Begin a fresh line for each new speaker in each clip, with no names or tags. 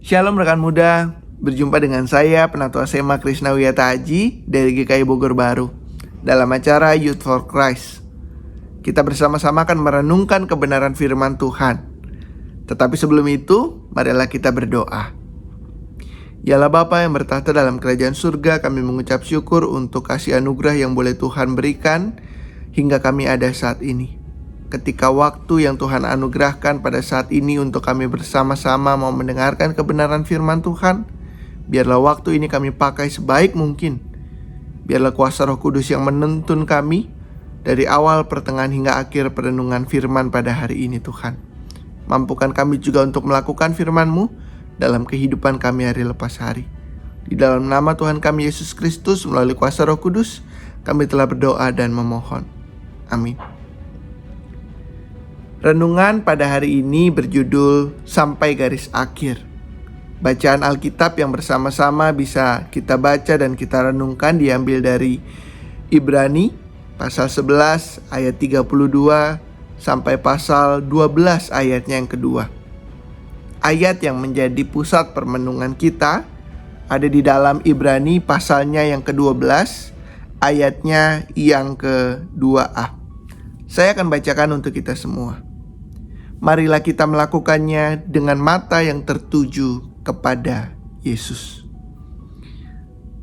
Shalom rekan muda, berjumpa dengan saya Penatua Sema Krishna Wiyata Aji dari GKI Bogor Baru dalam acara Youth for Christ. Kita bersama-sama akan merenungkan kebenaran firman Tuhan. Tetapi sebelum itu, marilah kita berdoa. Yalah Bapa yang bertahta dalam kerajaan surga, kami mengucap syukur untuk kasih anugerah yang boleh Tuhan berikan hingga kami ada saat ini. Ketika waktu yang Tuhan anugerahkan pada saat ini untuk kami bersama-sama mau mendengarkan kebenaran firman Tuhan, biarlah waktu ini kami pakai sebaik mungkin. Biarlah kuasa Roh Kudus yang menuntun kami dari awal, pertengahan hingga akhir perenungan firman pada hari ini Tuhan. Mampukan kami juga untuk melakukan firman-Mu dalam kehidupan kami hari lepas hari. Di dalam nama Tuhan kami Yesus Kristus melalui kuasa Roh Kudus, kami telah berdoa dan memohon. Amin. Renungan pada hari ini berjudul Sampai Garis Akhir. Bacaan Alkitab yang bersama-sama bisa kita baca dan kita renungkan diambil dari Ibrani pasal 11 ayat 32 sampai pasal 12 ayatnya yang kedua. Ayat yang menjadi pusat permenungan kita ada di dalam Ibrani pasalnya yang ke-12 ayatnya yang ke-2a. Saya akan bacakan untuk kita semua. Marilah kita melakukannya dengan mata yang tertuju kepada Yesus.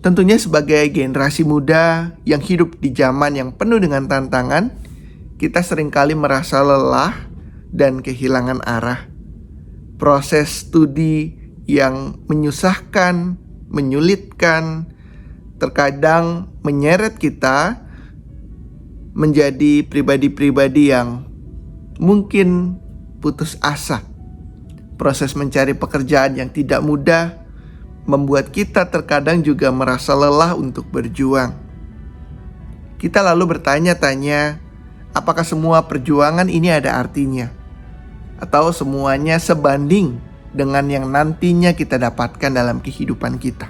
Tentunya sebagai generasi muda yang hidup di zaman yang penuh dengan tantangan, kita seringkali merasa lelah dan kehilangan arah. Proses studi yang menyusahkan, menyulitkan, terkadang menyeret kita menjadi pribadi-pribadi yang mungkin putus asa. Proses mencari pekerjaan yang tidak mudah membuat kita terkadang juga merasa lelah untuk berjuang. Kita lalu bertanya-tanya, apakah semua perjuangan ini ada artinya? Atau semuanya sebanding dengan yang nantinya kita dapatkan dalam kehidupan kita?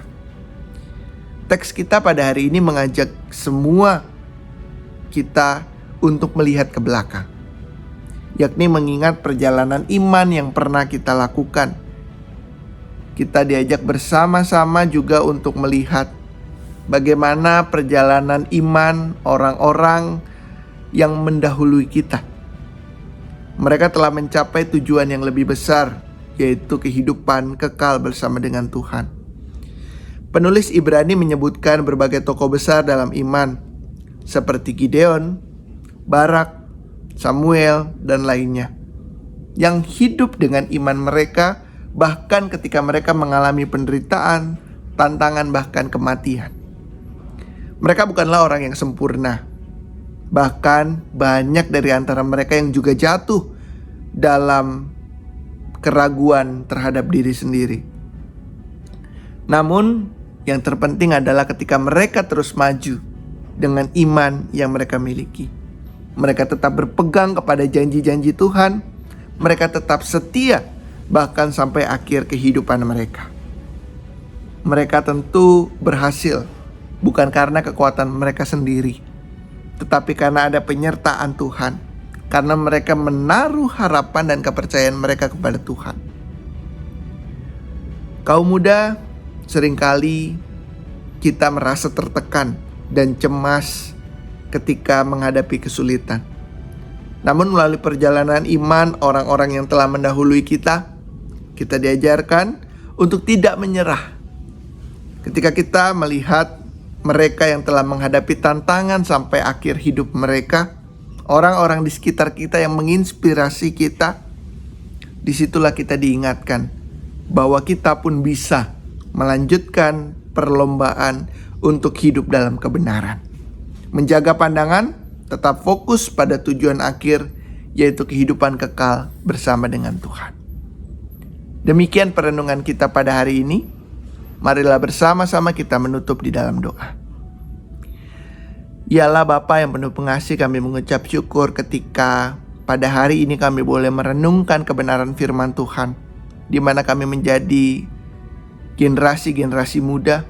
Teks kita pada hari ini mengajak semua kita untuk melihat ke belakang, yakni mengingat perjalanan iman yang pernah kita lakukan. Kita diajak bersama-sama juga untuk melihat bagaimana perjalanan iman orang-orang yang mendahului kita. Mereka telah mencapai tujuan yang lebih besar, yaitu kehidupan kekal bersama dengan Tuhan. Penulis Ibrani menyebutkan berbagai tokoh besar dalam iman, seperti Gideon, Barak, Samuel, dan lainnya, yang hidup dengan iman mereka bahkan ketika mereka mengalami penderitaan, tantangan, bahkan kematian. Mereka bukanlah orang yang sempurna. Bahkan banyak dari antara mereka yang juga jatuh dalam keraguan terhadap diri sendiri. Namun yang terpenting adalah ketika mereka terus maju dengan iman yang mereka miliki. Mereka tetap berpegang kepada janji-janji Tuhan. Mereka tetap setia bahkan sampai akhir kehidupan mereka. Mereka tentu berhasil bukan karena kekuatan mereka sendiri, tetapi karena ada penyertaan Tuhan. Karena mereka menaruh harapan dan kepercayaan mereka kepada Tuhan. Kaum muda, seringkali kita merasa tertekan dan cemas ketika menghadapi kesulitan. Namun melalui perjalanan iman orang-orang yang telah mendahului kita diajarkan untuk tidak menyerah. Ketika kita melihat mereka yang telah menghadapi tantangan sampai akhir hidup mereka, orang-orang di sekitar kita yang menginspirasi kita, disitulah kita diingatkan bahwa kita pun bisa melanjutkan perlombaan untuk hidup dalam kebenaran. Menjaga pandangan, tetap fokus pada tujuan akhir, yaitu kehidupan kekal bersama dengan Tuhan. Demikian perenungan kita pada hari ini. Marilah bersama-sama kita menutup di dalam doa. Yalah Bapa yang penuh pengasih, kami mengucap syukur ketika pada hari ini kami boleh merenungkan kebenaran firman Tuhan, di mana kami menjadi generasi-generasi muda.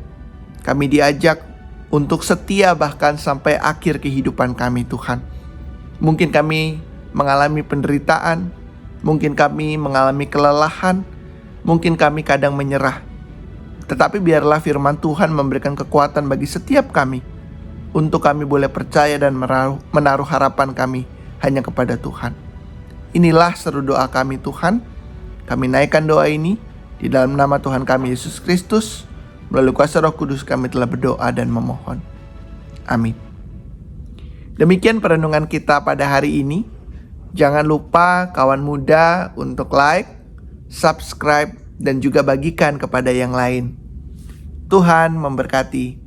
Kami diajak untuk setia bahkan sampai akhir kehidupan kami Tuhan. Mungkin kami mengalami penderitaan, mungkin kami mengalami kelelahan, Mungkin kami kadang menyerah, tetapi biarlah firman Tuhan memberikan kekuatan bagi setiap kami untuk kami boleh percaya dan menaruh harapan kami hanya kepada Tuhan. Inilah seru doa kami Tuhan. Kami naikkan doa ini di dalam nama Tuhan kami Yesus Kristus. Melalui kuasa Roh Kudus kami telah berdoa dan memohon. Amin. Demikian perenungan kita pada hari ini. Jangan lupa kawan muda untuk like, subscribe, dan juga bagikan kepada yang lain. Tuhan memberkati.